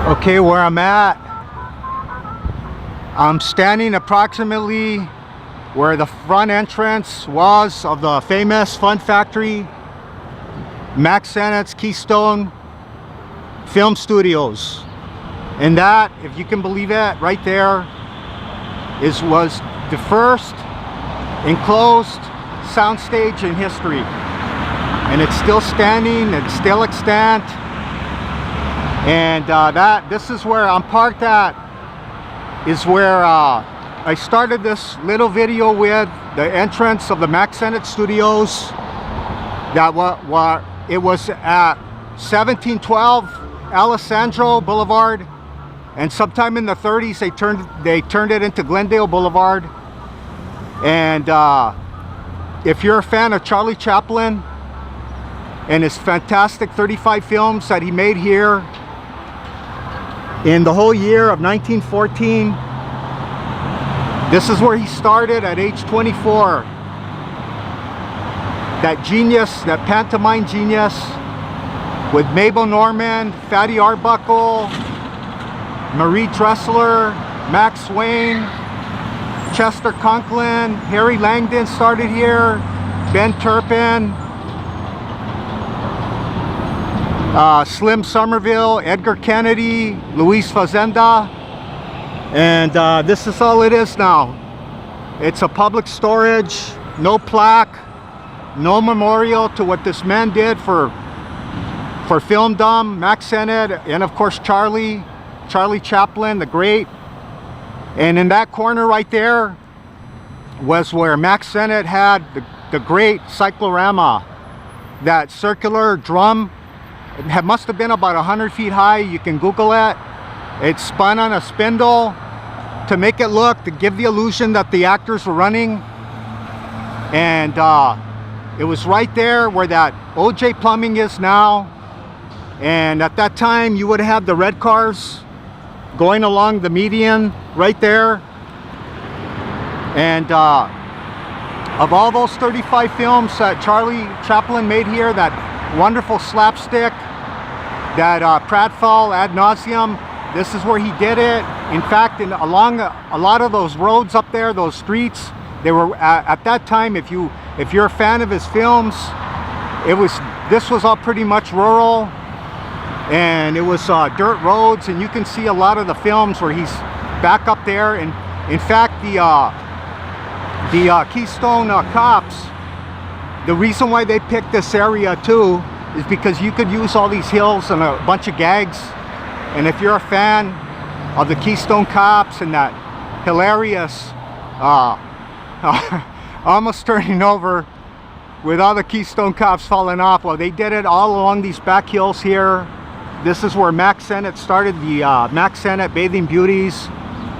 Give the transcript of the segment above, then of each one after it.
Okay, where I'm at, I'm standing approximately where the front entrance was of the famous Fun Factory, Max Sennett's Keystone Film Studios. And that, if you can believe it, right there was the first enclosed soundstage in history. And it's still standing, it's still extant. And this is where I'm parked at, is where I started this little video with the entrance of the Max Sennett Studios. It was at 1712 Alessandro Boulevard, and sometime in the 30s they turned it into Glendale Boulevard. And if you're a fan of Charlie Chaplin and his fantastic 35 films that he made here in the whole year of 1914, this is where he started at age 24. That genius, that pantomime genius, with Mabel Normand, Fatty Arbuckle, Marie Dressler, Max Swain, Chester Conklin, Harry Langdon started here, Ben Turpin, Slim Somerville, Edgar Kennedy, Luis Fazenda. And this is all it is now. It's a public storage, no plaque, no memorial to what this man did for filmdom, Max Sennett, and of course Charlie Chaplin, the great. And in that corner right there was where Max Sennett had the great cyclorama, that circular drum. It must have been about 100 feet high. You can Google it. It spun on a spindle to make it look, to give the illusion that the actors were running. And it was right there where that OJ Plumbing is now. And at that time, you would have the red cars going along the median right there. And of all those 35 films that Charlie Chaplin made here, that wonderful slapstick, that pratfall ad nauseum, this is where he did it. In fact, along a lot of those roads up there, those streets, they were at that time, if you're a fan of his films, this was all pretty much rural, and it was dirt roads, and you can see a lot of the films where he's back up there. And in fact, the Keystone Cops, the reason why they picked this area too is because you could use all these hills and a bunch of gags. And if you're a fan of the Keystone Cops and that hilarious almost turning over with all the Keystone Cops falling off, well, they did it all along these back hills here. This is where Max Sennett started the Max Sennett Bathing Beauties,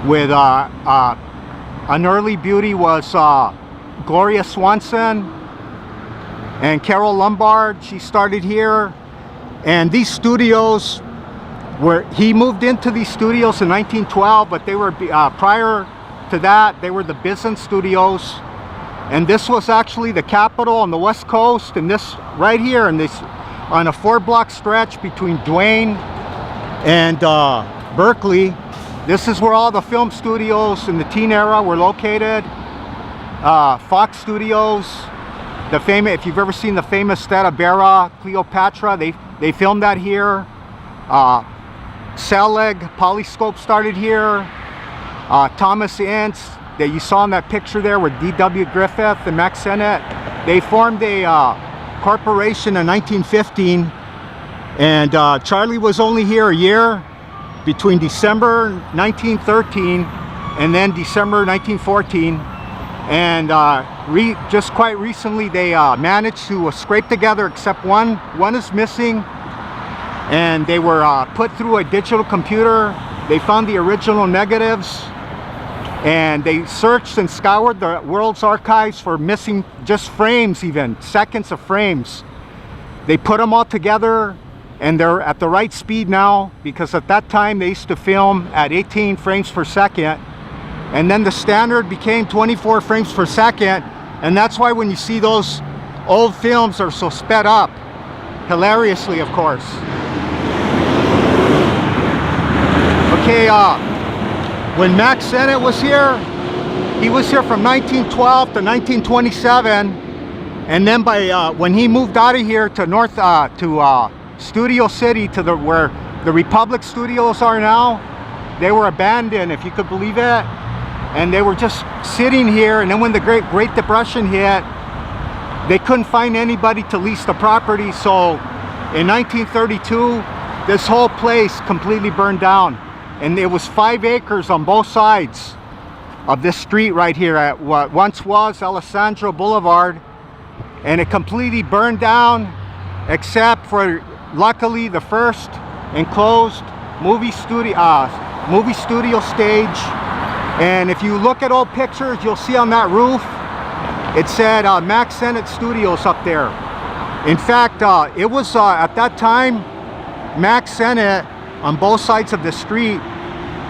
with an early beauty was Gloria Swanson and Carol Lombard. She started here. And these studios he moved into these studios in 1912, but they were prior to that, they were the Bison Studios. And this was actually the capital on the West Coast. And this right here, on a 4-block stretch between Duane and Berkeley, this is where all the film studios in the teen era were located. Fox Studios, The famous, if you've ever seen the famous Stradivarius Cleopatra, they filmed that here. Selig Polyscope started here. Thomas Ince, that you saw in that picture there with D.W. Griffith and Max Sennett, they formed a corporation in 1915, and Charlie was only here a year, between December 1913 and then December 1914, and just quite recently they managed to scrape together, except one is missing, and they were put through a digital computer. They found the original negatives, and they searched and scoured the world's archives for missing just frames, even seconds of frames. They put them all together, and they're at the right speed now, because at that time they used to film at 18 frames per second, and then the standard became 24 frames per second, and that's why when you see those old films are so sped up, hilariously, of course. Okay, when Max Sennett was here, he was here from 1912 to 1927, and then by when he moved out of here to Studio City, to where the Republic Studios are now, they were abandoned, if you could believe it, and they were just sitting here. And then when the Great Depression hit, they couldn't find anybody to lease the property, so in 1932 this whole place completely burned down, and it was 5 acres on both sides of this street right here at what once was Alessandro Boulevard, and it completely burned down, except for luckily the first enclosed movie studio stage. And if you look at old pictures, you'll see on that roof it said Max Sennett Studios up there. In fact, it was at that time Max Sennett, on both sides of the street,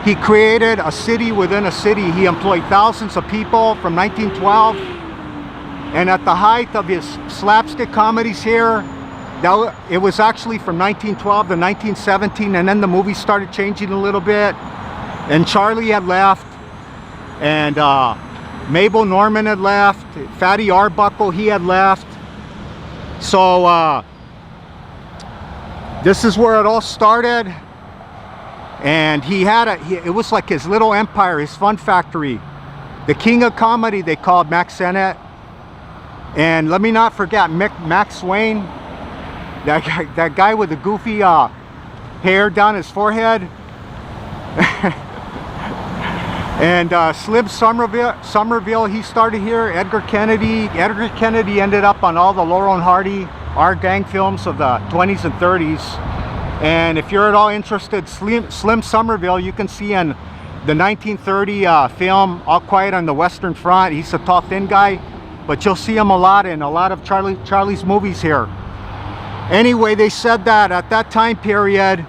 he created a city within a city. He employed thousands of people from 1912, and at the height of his slapstick comedies here, it was actually from 1912 to 1917, and then the movie started changing a little bit, and Charlie had left, and Mabel Norman had left, Fatty Arbuckle, he had left. So this is where it all started, and he had it was like his little empire, his fun factory. The king of comedy, they called Max Sennett. And let me not forget Max Wayne, that guy with the goofy hair down his forehead. And Slim Somerville, he started here. Edgar Kennedy ended up on all the Laurel and Hardy, our gang films of the 20s and 30s. And if you're at all interested, Slim Somerville, you can see in the 1930 film All Quiet on the Western Front. He's a tall, thin guy, but you'll see him a lot in a lot of Charlie's movies here. Anyway, they said that at that time period,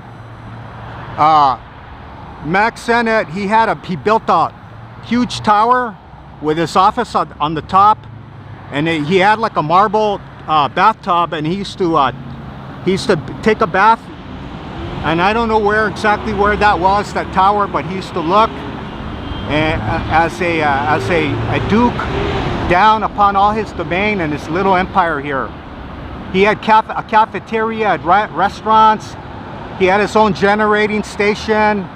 Max Sennett, he built a huge tower with his office on the top, and he had like a marble bathtub, and he used to take a bath, and I don't know exactly where that was, that tower, but he used to look as a duke down upon all his domain and his little empire here. He had a cafeteria, had restaurants, he had his own generating station,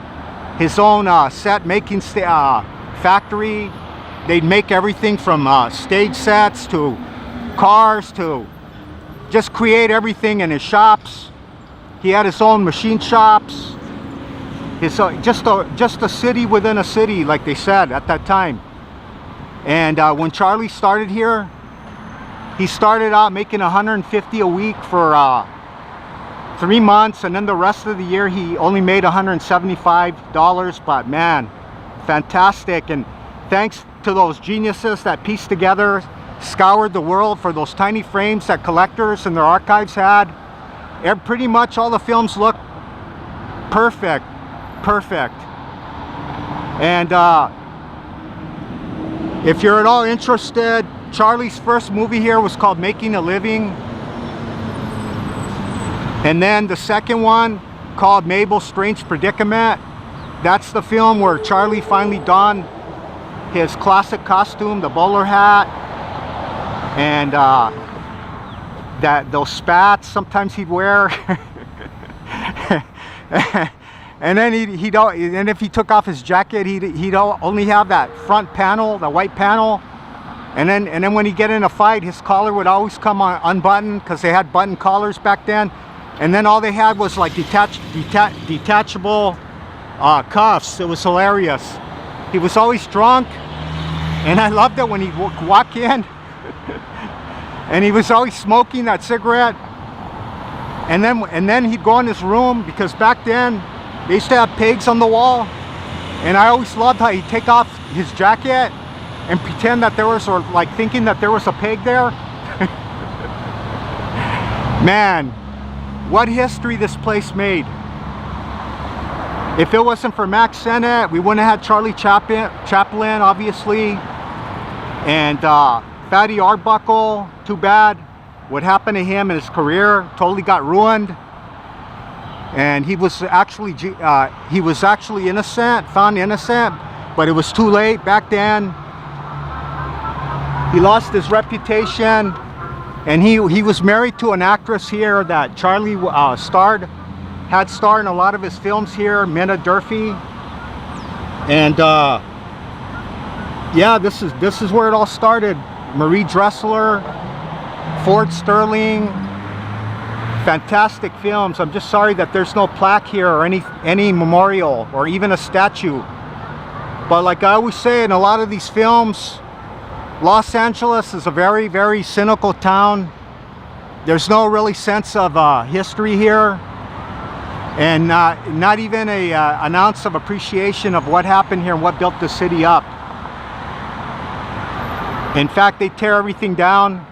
his own set making factory. They'd make everything from stage sets to cars, to just create everything in his shops. He had his own machine shops. Just a city within a city, like they said at that time. And when Charlie started here, he started out making $150 a week for 3 months, and then the rest of the year he only made $175. But man, fantastic. And thanks to those geniuses that pieced together, scoured the world for those tiny frames that collectors in their archives had, pretty much all the films look perfect. And if you're at all interested, Charlie's first movie here was called Making a Living, and then the second one called Mabel's Strange Predicament. That's the film where Charlie finally donned his classic costume, the bowler hat, and those spats sometimes he'd wear. And then and if he took off his jacket, he'd only have that front panel, the white panel. And then when he'd get in a fight, his collar would always come unbuttoned, because they had button collars back then. And then all they had was like detachable cuffs. It was hilarious. He was always drunk, and I loved it when he'd walk in and he was always smoking that cigarette. And then he'd go in his room, because back then they used to have pigs on the wall, and I always loved how he'd take off his jacket and pretend that there was, or like thinking that there was a pig there. Man, what history this place made. If it wasn't for Mack Sennett, we wouldn't have had Charlie Chaplin, obviously, and Fatty Arbuckle. Too bad. What happened to him in his career totally got ruined. And he was actually innocent, found innocent, but it was too late back then. He lost his reputation, and he was married to an actress here that Charlie had starred in a lot of his films here, Minna Durfee. And yeah, this is where it all started. Marie Dressler, Ford Sterling. Fantastic films. I'm just sorry that there's no plaque here or any memorial or even a statue. But like I always say, in a lot of these films, Los Angeles is a very, very cynical town. There's no really sense of history here, and not even an ounce of appreciation of what happened here and what built the city up. In fact, they tear everything down.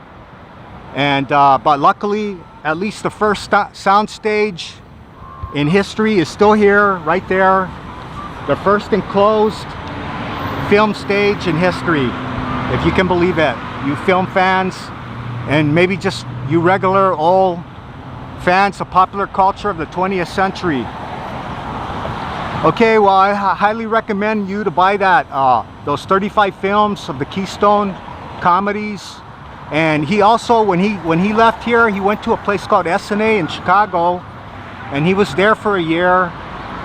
And but luckily, at least the first sound stage in history is still here, right there. The first enclosed film stage in history, if you can believe it. You film fans, and maybe just you regular old fans of popular culture of the 20th century. Okay, well, I highly recommend you to buy those 35 films of the Keystone comedies. And he also, when he left here, he went to a place called SNA in Chicago, and he was there for a year.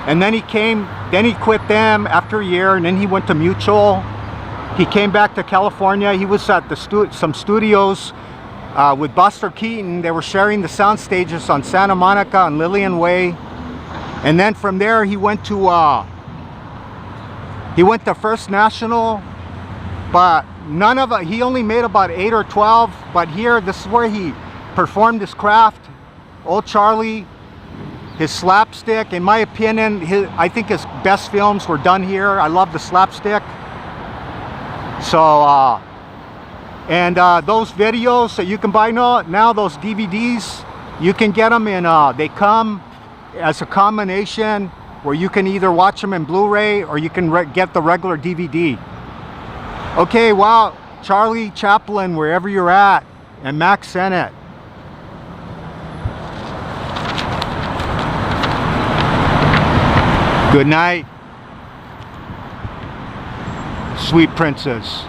And then he quit them after a year, and then he went to Mutual. He came back to California. He was at some studios with Buster Keaton. They were sharing the sound stages on Santa Monica and Lillian Way. And then from there he went to First National, but none of it. He only made about 8 or 12. But here, this is where he performed his craft. Old Charlie, his slapstick. In my opinion, I think his best films were done here. I love the slapstick. So, and those videos that you can buy now, those DVDs, you can get them in. They come as a combination where you can either watch them in Blu-ray or you can get the regular DVD. Okay, wow, Charlie Chaplin, wherever you're at, and Mack Sennett. Good night, sweet princess.